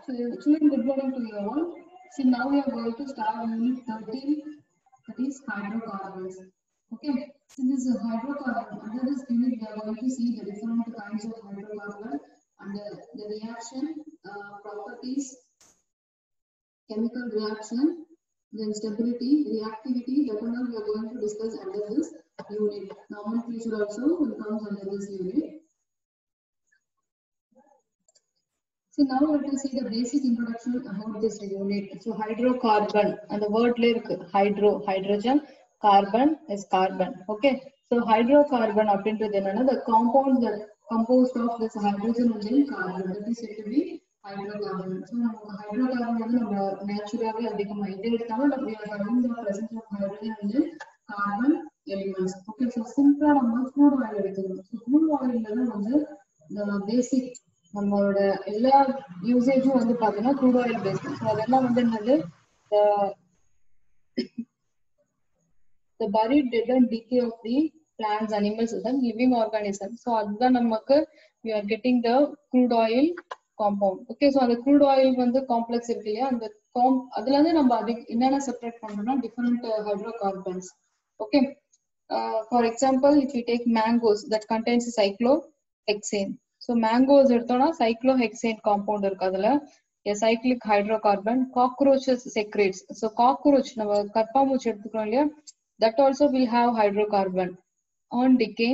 So, children, good morning to you all. So, now we are going to start unit 13, that is hydrocarbons. Okay, so this is hydrocarbon. Under this unit, we are going to see the different kinds of hydrocarbon and the reaction properties, chemical reaction, then stability, reactivity. That one we are going to discuss under this unit. Nomenclature also will come under this unit. So now let us see the basic introduction about this unit. So hydrocarbon and the word like hydrogen, carbon is carbon. Okay. So hydrocarbon அப்படின்றது என்னன்னா the compound that composed of this hydrogen and then carbon, that is said to be hydrocarbon. So hydrocarbon வந்து நம்ம naturally அதிகமா இது எடுத்தாலும் we are having the presence of hydrogen and then carbon elements. Okay. So simple நம்ம crude oil எடுத்துக்கணும். So crude oil தான் வந்து the basic நம்மளோட எல்லா யூசேஜும் வந்து பாத்தீங்கன்னா crude oil based. So அதெல்லாம் வந்து என்னது the buried dead and decay of the plants, animals and living organisms. So அதுதான் நமக்கு we are getting the crude oil compound. Okay, so அந்த crude oil வந்து காம்ப்ளெக்ஸ் இருக்கு இல்லையா, அந்த அதுல இருந்து நம்ம அதுக்கு என்னென்ன செப்பரேட் பண்றோம்னா different hydrocarbons. Okay, for example, if you take mangoes that contains cyclohexane. So mangoes எடுத்தோம்னா cyclohexane compound இருக்கு அதுல, a cyclic hydrocarbon. Cockroaches secretes. So cockroach நம்ம கற்பாம்பூச்சி எடுத்துக்கிறோம் இல்லையா, that also will have hydrocarbon on decay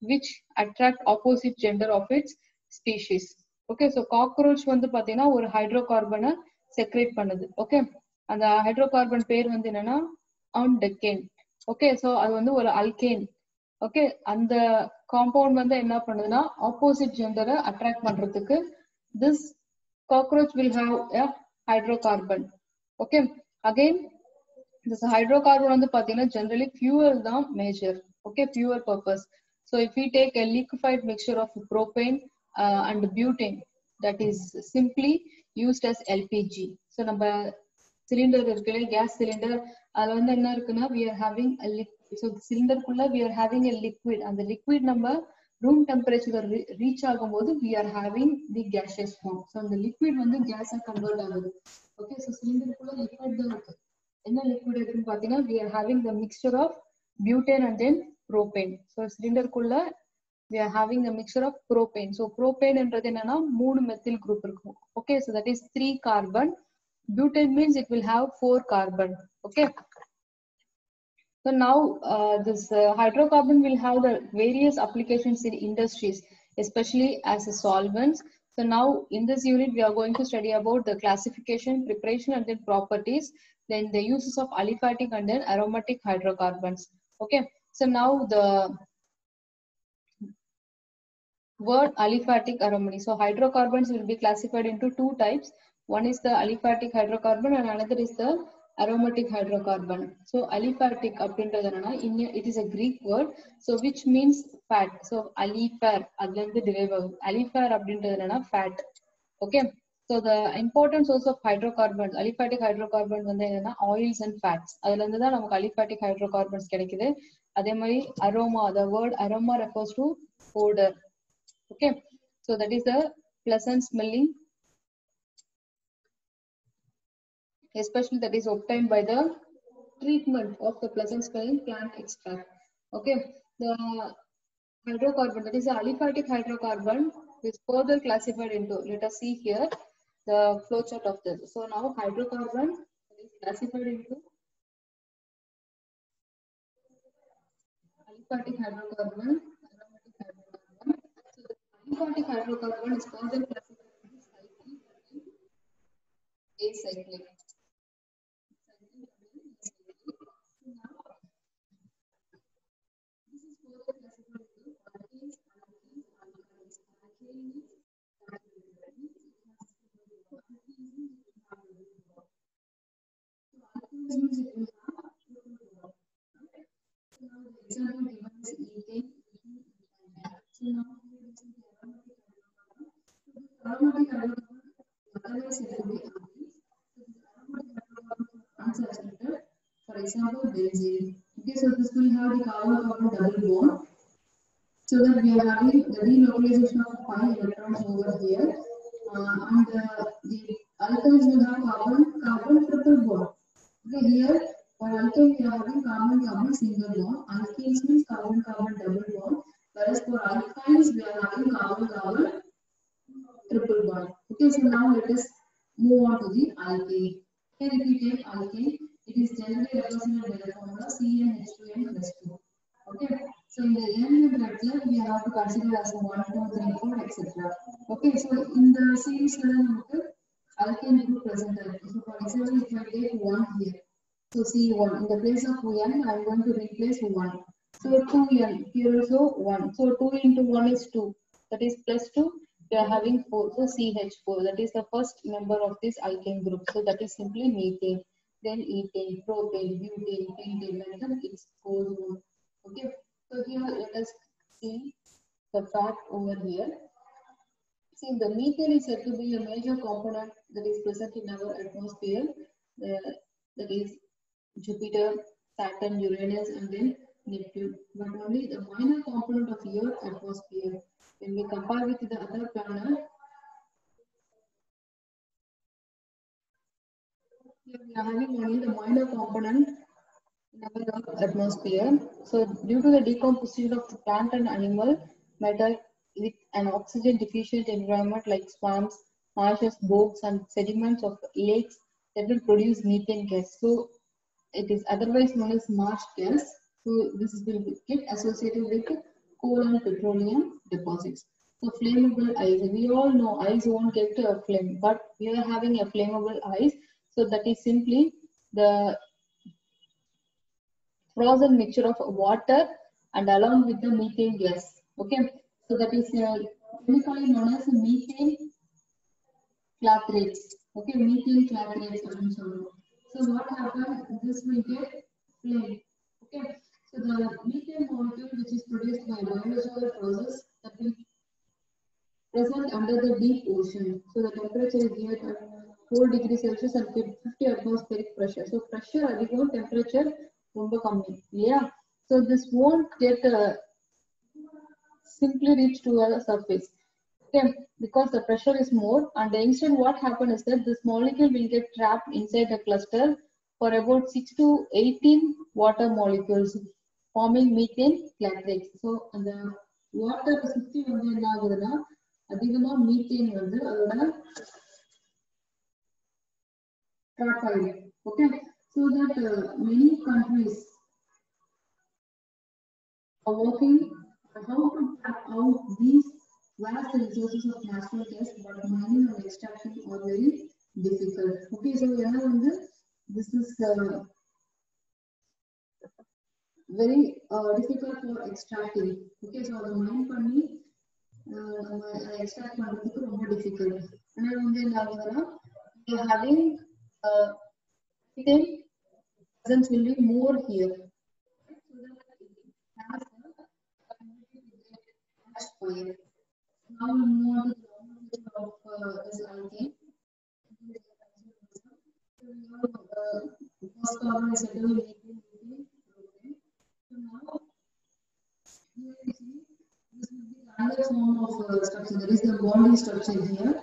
which attract opposite gender of its species. Okay, so cockroach வந்து பாத்தீங்கன்னா ஒரு ஹைட்ரோகார்பனை secrete பண்ணுது. ஓகே, அந்த ஹைட்ரோகார்பன் பேர் வந்து என்னன்னா on decay. ஓகே, so அது வந்து ஒரு அல்கேன். ஓகே, அந்த காம்பவுண்ட் வந்து என்ன பண்ணுதுன்னா ஆப்போசிட் ஜெண்டரை அட்ராக்ட் பண்றதுக்கு this cockroach will have a hydrocarbon. Okay, again this hydrocarbon வந்து பாத்தீங்கன்னா generally fuel தான் major. Okay, fuel purpose. So if we take a liquefied mixture of propane and butane, that is simply used as LPG. So நம்ம cylinder இருக்குல்ல, gas cylinder, அதுல வந்து என்ன இருக்குன்னா we are having a so சிலிண்டருக்குள்ள we are having a liquid. அந்த liquid நம்ம room temperature reach ஆகும்போது we are having the gaseous form. So அந்த liquid வந்து கேஸா கன்வெர்ட் ஆகுது. Okay, so சிலிண்டருக்குள்ள liquid தான் இருக்கு. என்ன liquid இருக்குன்னு பாத்தீங்கன்னா we are having the mixture of butane and then propane. So சிலிண்டருக்குள்ள we are having the mixture of propane. So propane என்றது என்னன்னா 3 methyl group இருக்கும். Okay, so that is 3 carbon. Butane means it will have 4 carbon. Okay, so now this hydrocarbon will have the various applications in industries, especially as a solvents. So now in this unit we are going to study about the classification, preparation and then properties, then the uses of aliphatic and then aromatic hydrocarbons. Okay, so now the word aliphatic aromatic. So hydrocarbons will be classified into 2 types. One is the aliphatic hydrocarbon and another is the aromatic hydrocarbon. So aliphatic it is a Greek word, so which means fat. So alipher adla irundhu derive agum. Alipher abindradhu fat. Okay, so the important source of hydrocarbons, aliphatic hydrocarbons வந்து என்னன்னா oils and fats. அதுல இருந்து தான் நமக்கு aliphatic hydrocarbons கிடைக்குது. அதே மாதிரி aroma, the word aroma refers to odor. Okay, so that is the pleasant smelling, especially that is obtained by the treatment of the pleasant smelling plant extract. Okay, the hydrocarbon, that is the aliphatic hydrocarbon, is further classified into, let us see here the flow chart of this. So now hydrocarbon is classified into aliphatic hydrocarbon, aromatic hydrocarbon. So the aliphatic hydrocarbon is further classified into cyclic and acyclic. For example, benzene. Okay, so this will have the carbon-carbon double bond, so that we are having the delocalization of pi electrons over here. and the alkynes will have carbon triple bond. Okay, here for alkane we are having carbon single bond. Alkenes means carbon double bond. Whereas for alkynes we are having carbon triple bond. Okay, so now let us move on to the alkane. Here if we take alkane, it is generally represented by the formula CnH2n+2. Okay, so in the n bracket we have to consider as 1, 2, 3, 4, etc. Okay, so in the series alkane group present. So for example, if I take 1 here, so C1 in the place of n, I am going to replace 1. So 2n here also 1. So 2 into 1 is 2. That is plus 2. We are having 4. So CH4. That is the first member of this alkane group. So that is simply methane. Then ethane, propane, butane, pentane, and then it goes on. Okay. So here let us see the fact over here. See, the methane is said to be a major component that is present in our atmosphere. That is Jupiter, Saturn, Uranus, and then Neptune. But only the minor component of Earth's atmosphere. When we compare with the other planets, we are having only the minor component in our atmosphere. So, due to the decomposition of the plant and animal matter with an oxygen deficient environment like swamps, marshes, bogs, and sediments of lakes, that will produce methane gas. So, it is otherwise known as marsh gas. So, this will get associated with coal and petroleum deposits. So, flammable ice. We all know ice won't get a flame, but we are having a flammable ice. So, that is simply the frozen mixture of water and along with the methane gas. Okay, so that is chemically known as methane clathrates. Okay, methane clathrates. So what happens? This will get flame. Okay, so the methane molecule which is produced by biological process that will present under the deep ocean. So the temperature is given at 4 degrees Celsius and 50 atmospheric pressure. So pressure அதிகம் temperature ரொம்ப கம்மி இல்லையா? So this won't get simply reach to a surface. Okay, because the pressure is more, and instead what happens is that this molecule will get trapped inside the cluster for about 6 to 18 water molecules, forming methane clathrates. So the water சுத்தி வந்து என்ன ஆகுதுன்னா அதிகமா methane வந்து அதோட trap ஆயிடும். Okay, so that many countries are working how to tap out these vast resources of natural gas, but mining and extraction are very difficult. Okay, so this is very difficult for extracting. Okay, so the mine பண்ணி extract பண்றதுக்கு ரொம்ப difficult. ஆனா வந்து என்ன ஆகுதுன்னா we are having methane presence will be more here. So that it has now we move on to the of this alkane. First carbon is second methane. So now here you see this will be another form of structure. There is the bonding structure here.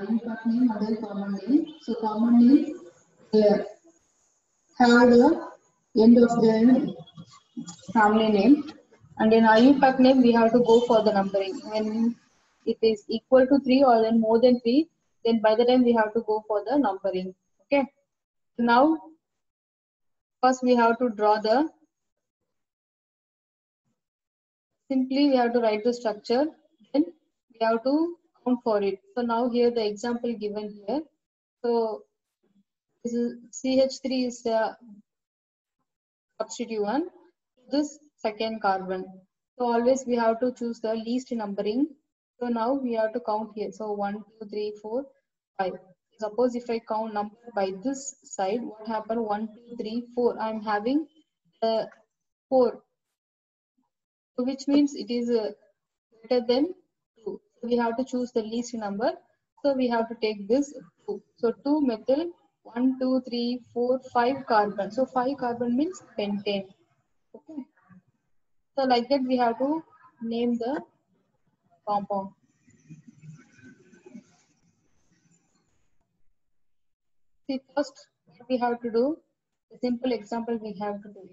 IUPAC name, other common name. So common name here have the end of the family name. And in IUPAC name, we have to go for the numbering. When it is equal to 3 or then more than 3, then by the time we have to go for the numbering. Okay. Now, first we have to draw the, simply we have to write the structure, then we have to count for it. So now here the example given here. So this is CH3 is substituent this second carbon. So always we have to choose the least numbering. So now we have to count here. So 1, 2, 3, 4, 5. Suppose if I count number by this side, what happened? 1, 2, 3, 4. I am having 4. So which means it is greater than 2. So we have to choose the least number. So we have to take this 2. So 2 methyl, 1, 2, 3, 4, 5 carbon. So 5 carbon means pentane. Okay. So like that we have to name the compound. See, first, what we have to do, a simple example we have to do.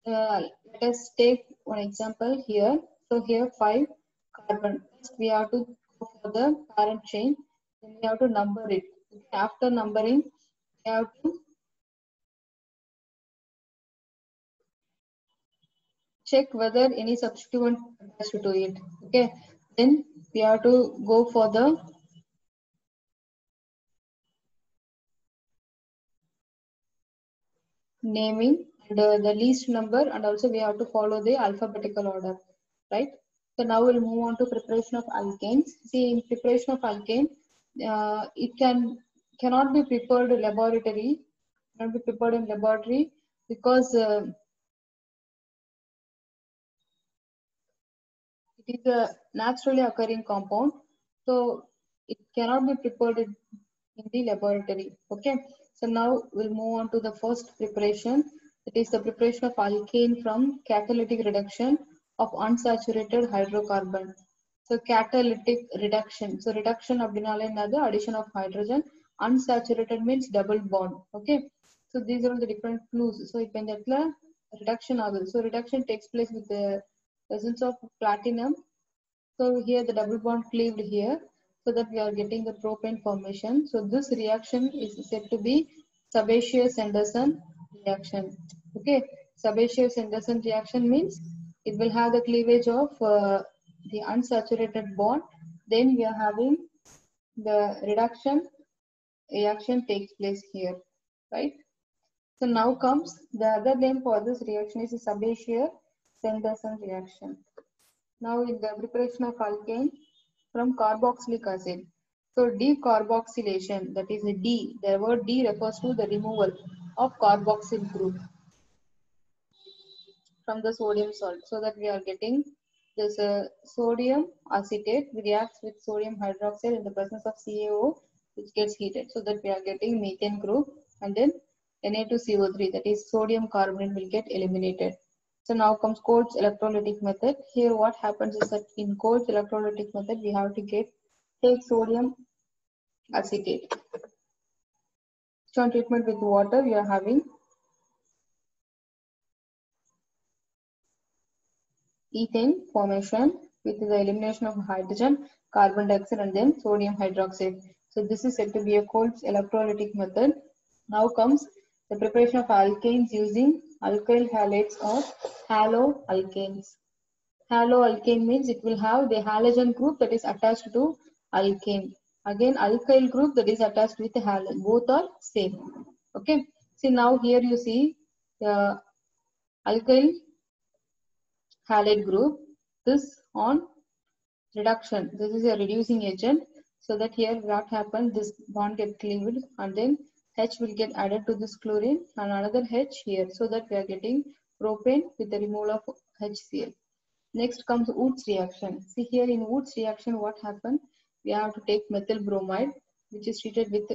Let us take one example here. So here 5 carbon. First we have to go for the parent chain. Then we have to number it. Okay. After numbering, we have to check whether any substituent attached to it. Okay. Then we have to go for the naming and the least number, and also we have to follow the alphabetical order, right? So now we'll move on to preparation of alkanes. See, in preparation of alkane, it cannot be prepared in laboratory, because it is a naturally occurring compound, so it cannot be prepared in the laboratory. Okay, so now we'll move on to the first preparation. It is the preparation of alkane from catalytic reduction of unsaturated hydrocarbon. So catalytic reduction. So reduction abdinale another addition of hydrogen. Unsaturated means double bond. Okay. So these are the different clues. So if in that reduction others. So reduction takes place with the presence of platinum. So here the double bond cleaved here, so that we are getting the propane formation. So this reaction is said to be Sebaceous-Anderson reaction. Okay, Sebaceous-Anderson reaction means it will have the cleavage of the unsaturated bond. Then we are having the reaction takes place here, right? So now comes the other name for this reaction is Sebaceous-Anderson reaction. Now in the preparation of alkane from carboxylic acid. So decarboxylation, that is a D. The word D refers to the removal of carboxyl group from the sodium salt, so that we are getting this sodium acetate reacts with sodium hydroxide in the presence of CaO, which gets heated, so that we are getting methane group, and then Na2CO3, that is sodium carbonate, will get eliminated. So now comes Coles electrolytic method. Here what happens is that in Coles electrolytic method we have to take sodium acetate. So on treatment with water we are having ethane formation with the elimination of hydrogen, carbon dioxide, and then sodium hydroxide. So this is said to be a Coles electrolytic method. Now comes the preparation of alkanes using alkyl halides or haloalkanes. Haloalkane means it will have the halogen group that is attached to alkane. Again, alkyl group that is attached with halon. Both are same. Okay. See, now here you see the alkyl halide group. This on reduction. This is a reducing agent. So that here what happens, this bond get cleaved, and then H will get added to this chlorine and another H here. So that we are getting propane with the removal of HCl. Next comes Woods reaction. See here in Woods reaction what happened? We have to take methyl bromide, which is treated with,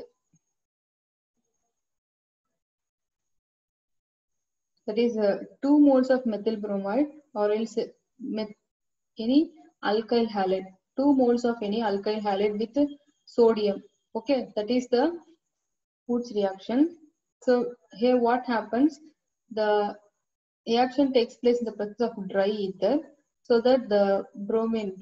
that is 2 moles of methyl bromide, or else any alkyl halide. 2 moles of any alkyl halide with sodium. Okay, that is the Woods reaction. So here what happens? The reaction takes place in the presence of dry ether, so that the bromine